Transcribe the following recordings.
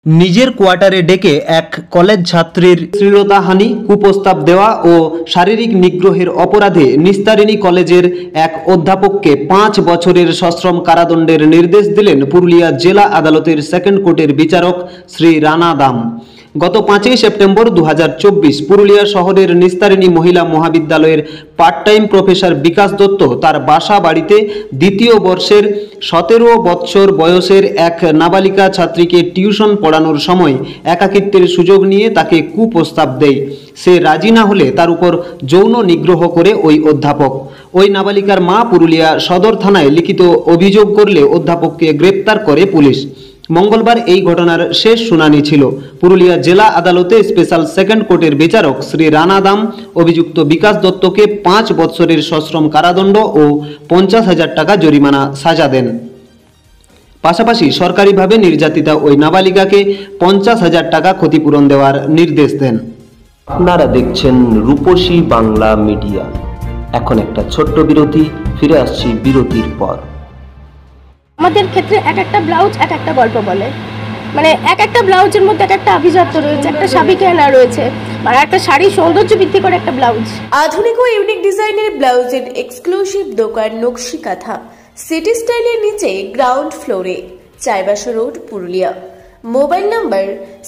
নিজের কোয়ার্টারে ডেকে এক কলেজ ছাত্রীর শ্লীলতাহানি, কুপ্রস্তাব দেওয়া ও শারীরিক নিগ্রহের অপরাধে নিস্তারিণী কলেজের এক অধ্যাপককে 5 বছরের সশ্রম কারাদণ্ডের নির্দেশ দিলেন পুরুলিয়া জেলা আদালতের সেকেন্ড কোর্টের বিচারক শ্রী রানা দাম। গত 5 সেপ্টেম্বর 2024 পুরুলিয়া শহরের নিস্তারিণী মহিলা মহাবিদ্যালয়ের part time professor Bikash Dutta তার বাসা বাড়িতে দ্বিতীয় বর্ষের 17 বৎসর বয়সের এক নাবালিকা ছাত্রীকে টিউশন পড়ানোর সময় একাকিত্বের সুযোগ নিয়ে তাকে কুপ্রস্তাব দেয়। সে রাজি না হলে তার উপর যৌন নিগ্রহ করে ওই অধ্যাপক। ওই নাবালিকার মা পুরুলিয়া সদর থানায় লিখিত অভিযোগ করলে অধ্যাপককে গ্রেপ্তার করে পুলিশ। মঙ্গলবার এই ঘটনার শেষ শুনানি ছিল। পুরুলিয়া জেলা আদালতে স্পেশাল সেকেন্ড কোর্টের বিচারক শ্রী রানা দাম অভিযুক্ত বিকাশ দত্তকে 5 বৎসরের সশ্রম কারাদণ্ড ও 50,000 টাকা জরিমানা সাজা দেন। পাশাপাশি সরকারিভাবে নির্যাতিতা ওই নাবালিকাকে 50,000 টাকা ক্ষতিপূরণ দেওয়ার নির্দেশ দেন। আপনারা দেখছেন রূপসী বাংলা মিডিয়া। এখন একটা ছোট্ট বিরতি, ফিরে আসছি বিরতির পর। আমাদের ক্ষেত্রে এক একটা ব্লাউজ এক একটা গল্প বলে, মানে এক একটা ব্লাউজের মধ্যে এক একটা আভিজাত্য রয়েছে, একটা সাবিকানা রয়েছে, মানে একটা শাড়ি সৌন্দর্য বৃদ্ধি করে একটা ব্লাউজ। আধুনিক ও ইউনিক ডিজাইনের ব্লাউজের এক্সক্লুসিভ দোকান নকশি কাঁথা, সিটি স্টাইলের নিচে গ্রাউন্ড ফ্লোরে, Chaibasa road, Purulia. Mobile number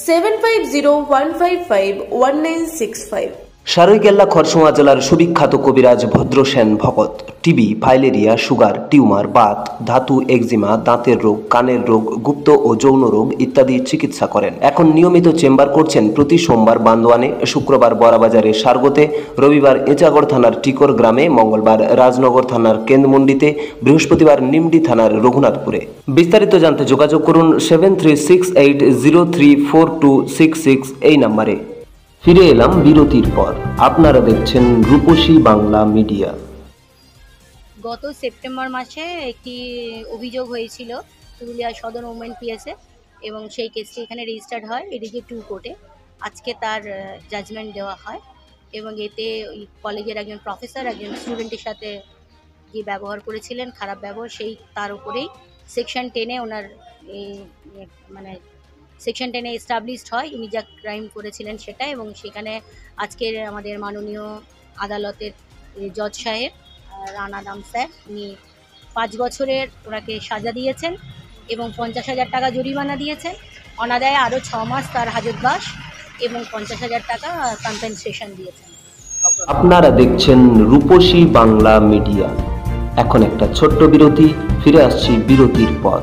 7501551965। Seraikela Kharsawan জেলার সুবিখ্যাত কবিরাজ ভদ্রসেন ভকত TB, filaria, sugar, tumour, Baat, ধাতু, এক্সিমা, দাঁতের রোগ, কানের রোগ, গুপ্ত ও যৌন রোগ ইত্যাদি চিকিৎসা করেন। এখন নিয়মিত চেম্বার করছেন প্রতি সোমবার বান্দোয়ানে, শুক্রবার বড়াবাজারে সারগোতে, রবিবার এঁচাগড় থানার টিকর গ্রামে, মঙ্গলবার রাজনগর থানার কেন্দ্রমন্ডিতে, বৃহস্পতিবার নিমডি থানার রঘুনাথপুরে। বিস্তারিত জানতে যোগাযোগ করুন 7368034266 এই নম্বরে। ফিরে এলাম বিরতির পর। আপনারা দেখছেন রূপসী বাংলা মিডিয়া। গত সেপ্টেম্বর মাসে একটি অভিযোগ হয়েছিল পুরুলিয়া সদর ওমেন পিএসে, এবং সেই কেসটি এখানে রেজিস্টার্ড হয় এডিজি 2 কোর্টে। আজকে তার জাজমেন্ট দেওয়া হয়, এবং এতে ওই কলেজের একজন প্রফেসর একজন স্টুডেন্টের সাথে যে ব্যবহার করেছিলেন, খারাপ ব্যবহার, সেই তার উপরেই সেকশন 10-এ ওনার মানে সেকশন 10-এ এস্টাবলিশড হয় ইনি যা ক্রাইম করেছিলেন সেটা। এবং সেখানে আজকের আমাদের মাননীয় আদালতের জজ সাহেব রানা দাম স্যার উনি 5 বছরের ওনাকে সাজা দিয়েছেন এবং 50,000 টাকা জরিমানা দিয়েছেন। অনাদায়ে আরও 6 মাস তার হাজতবাস এবং 50,000 টাকা কম্পেনসেশন দিয়েছেন। আপনারা দেখছেন রূপসী বাংলা মিডিয়া। এখন একটা ছোট্ট বিরতি, ফিরে আসছি বিরতির পর।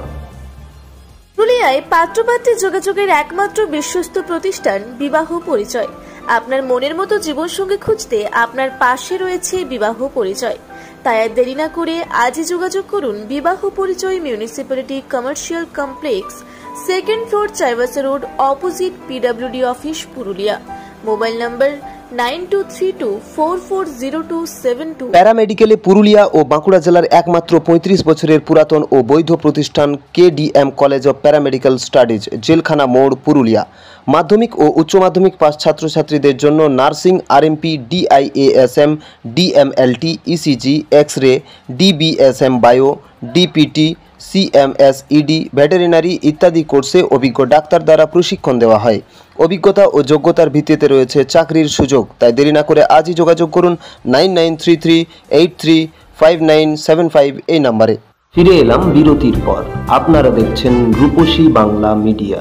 পুরুলিয়ায় পাত্রপাত্রী যোগাযোগের একমাত্র বিশ্বস্ত প্রতিষ্ঠান বিবাহ পরিচয়। আপনার মনের মতো জীবনসঙ্গী খুঁজতে আপনার পাশে রয়েছে বিবাহ পরিচয়। তাই আর দেরি না করে আজই যোগাযোগ করুন বিবাহ পরিচয় municipality commercial complex, second floor, Chaibasa road, opposite PWD office, Purulia. Mobile number 9232440272। প্যারামেডিকেলে পুরুলিয়া ও বাঁকুড়া জেলার একমাত্র 35 বছরের পুরাতন ও বৈধ প্রতিষ্ঠান KDM college of paramedical studies, জেলখানা মোড়, পুরুলিয়া। মাধ্যমিক ও উচ্চ মাধ্যমিক পাস ছাত্রছাত্রীদের জন্য nursing, RMP, DIASM, DMLT, ECG, X ray, DBSM bio, DPT, CMS, ED, veterinary ইত্যাদি কোর্সে অভিজ্ঞ ডাক্তার দ্বারা প্রশিক্ষণ দেওয়া হয়। অভিজ্ঞতা ও যোগ্যতার ভিত্তিতে রয়েছে চাকরির সুযোগ। তাই দেরি না করে আজই যোগাযোগ করুন 9933835975 এই নম্বরে। ফিরে এলাম বিরতির পর। আপনারা দেখছেন রূপসী বাংলা মিডিয়া।